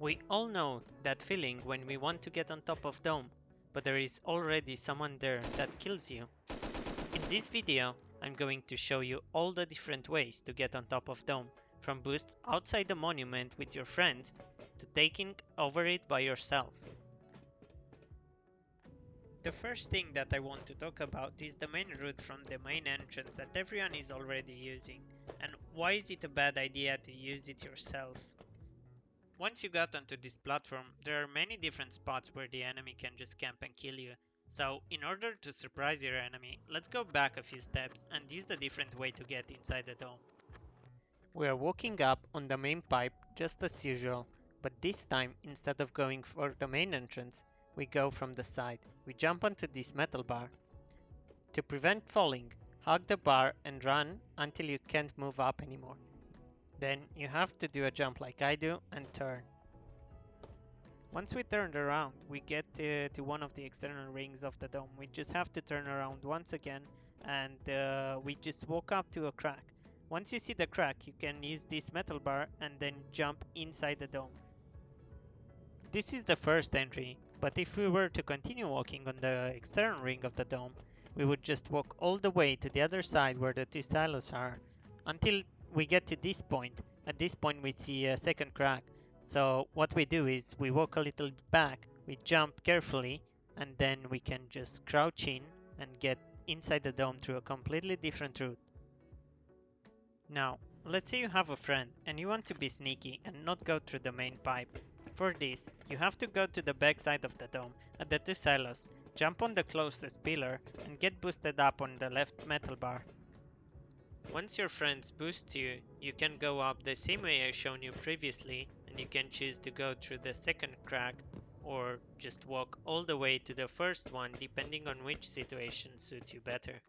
We all know that feeling when we want to get on top of dome, but there is already someone there that kills you. In this video, I'm going to show you all the different ways to get on top of dome, from boosts outside the monument with your friends to taking over it by yourself. The first thing that I want to talk about is the main route from the main entrance that everyone is already using, and why is it a bad idea to use it yourself? Once you got onto this platform, there are many different spots where the enemy can just camp and kill you. So, in order to surprise your enemy, let's go back a few steps and use a different way to get inside the dome. We are walking up on the main pipe just as usual, but this time instead of going for the main entrance, we go from the side. We jump onto this metal bar. To prevent falling, hug the bar and run until you can't move up anymore. Then you have to do a jump like I do and turn. Once we turned around, we get to one of the external rings of the dome. We just have to turn around once again and we just walk up to a crack. Once you see the crack, you can use this metal bar and then jump inside the dome. This is the first entry, but if we were to continue walking on the external ring of the dome, we would just walk all the way to the other side where the two silos are until we get to this point. At this point we see a second crack. So what we do is we walk a little back, we jump carefully, and then we can just crouch in and get inside the dome through a completely different route. Now, let's say you have a friend and you want to be sneaky and not go through the main pipe. For this, you have to go to the back side of the dome at the two silos, jump on the closest pillar, and get boosted up on the left metal bar. Once your friends boost you, you can go up the same way I shown you previously, and you can choose to go through the second crack or just walk all the way to the first one depending on which situation suits you better.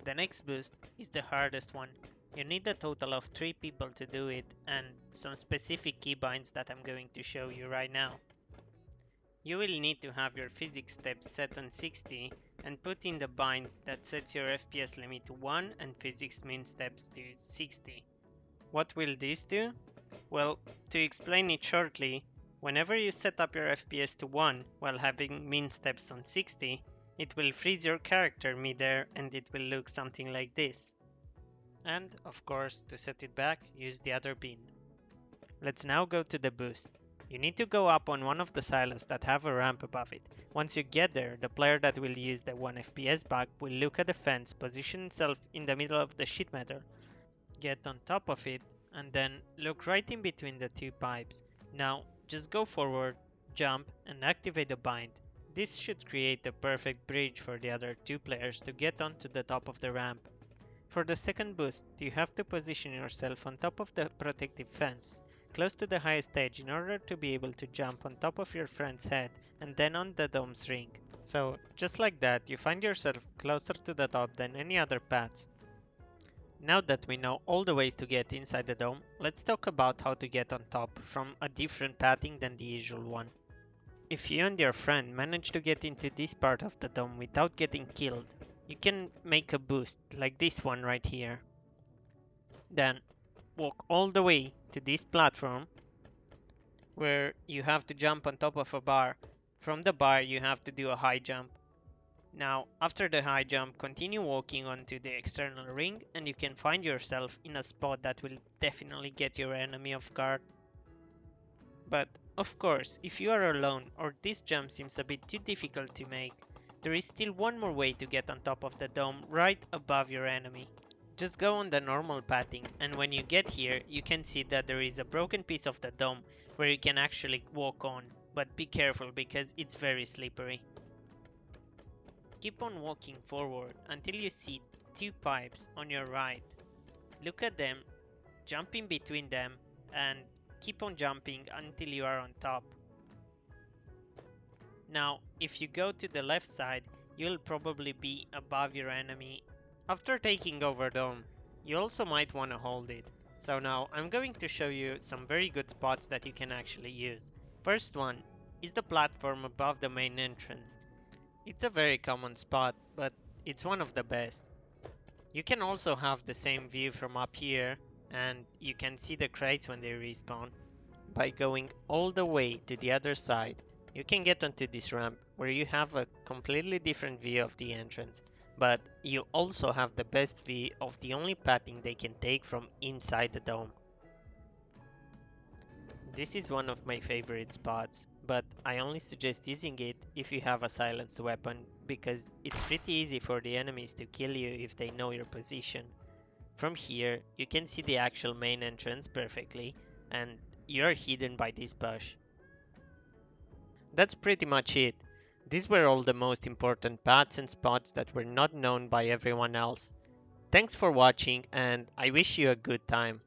The next boost is the hardest one. You need a total of 3 people to do it and some specific keybinds that I'm going to show you right now. You will need to have your physics steps set on 60 and put in the binds that sets your FPS limit to 1 and physics min steps to 60. What will this do? Well, to explain it shortly, whenever you set up your FPS to 1 while having min steps on 60, it will freeze your character mid-air and it will look something like this. And, of course, to set it back, use the other bind. Let's now go to the boost. You need to go up on one of the silos that have a ramp above it. Once you get there, the player that will use the 1 FPS bug will look at the fence, position himself in the middle of the sheet metal, get on top of it, and then look right in between the two pipes. Now, just go forward, jump, and activate the bind. This should create the perfect bridge for the other two players to get onto the top of the ramp. For the second boost, you have to position yourself on top of the protective fence, close to the highest edge in order to be able to jump on top of your friend's head and then on the dome's ring. So, just like that, you find yourself closer to the top than any other path. Now that we know all the ways to get inside the dome, let's talk about how to get on top from a different pathing than the usual one. If you and your friend manage to get into this part of the dome without getting killed, you can make a boost like this one right here. Then walk all the way to this platform where you have to jump on top of a bar. From the bar you have to do a high jump. Now after the high jump, continue walking onto the external ring and you can find yourself in a spot that will definitely get your enemy off guard. But of course, if you are alone or this jump seems a bit too difficult to make, there is still one more way to get on top of the dome right above your enemy. Just go on the normal pathing, and when you get here, you can see that there is a broken piece of the dome where you can actually walk on, but be careful because it's very slippery. Keep on walking forward until you see 2 pipes on your right. Look at them, jump in between them, and keep on jumping until you are on top. Now, if you go to the left side, you'll probably be above your enemy. After taking over dome, you also might want to hold it. So now I'm going to show you some very good spots that you can actually use. First one is the platform above the main entrance. It's a very common spot, but it's one of the best. You can also have the same view from up here, and you can see the crates when they respawn. By going all the way to the other side, you can get onto this ramp where you have a completely different view of the entrance, but you also have the best view of the only pathing they can take from inside the dome. This is one of my favorite spots, but I only suggest using it if you have a silenced weapon because it's pretty easy for the enemies to kill you if they know your position. From here, you can see the actual main entrance perfectly, and you're hidden by this bush. That's pretty much it. These were all the most important paths and spots that were not known by everyone else. Thanks for watching, and I wish you a good time.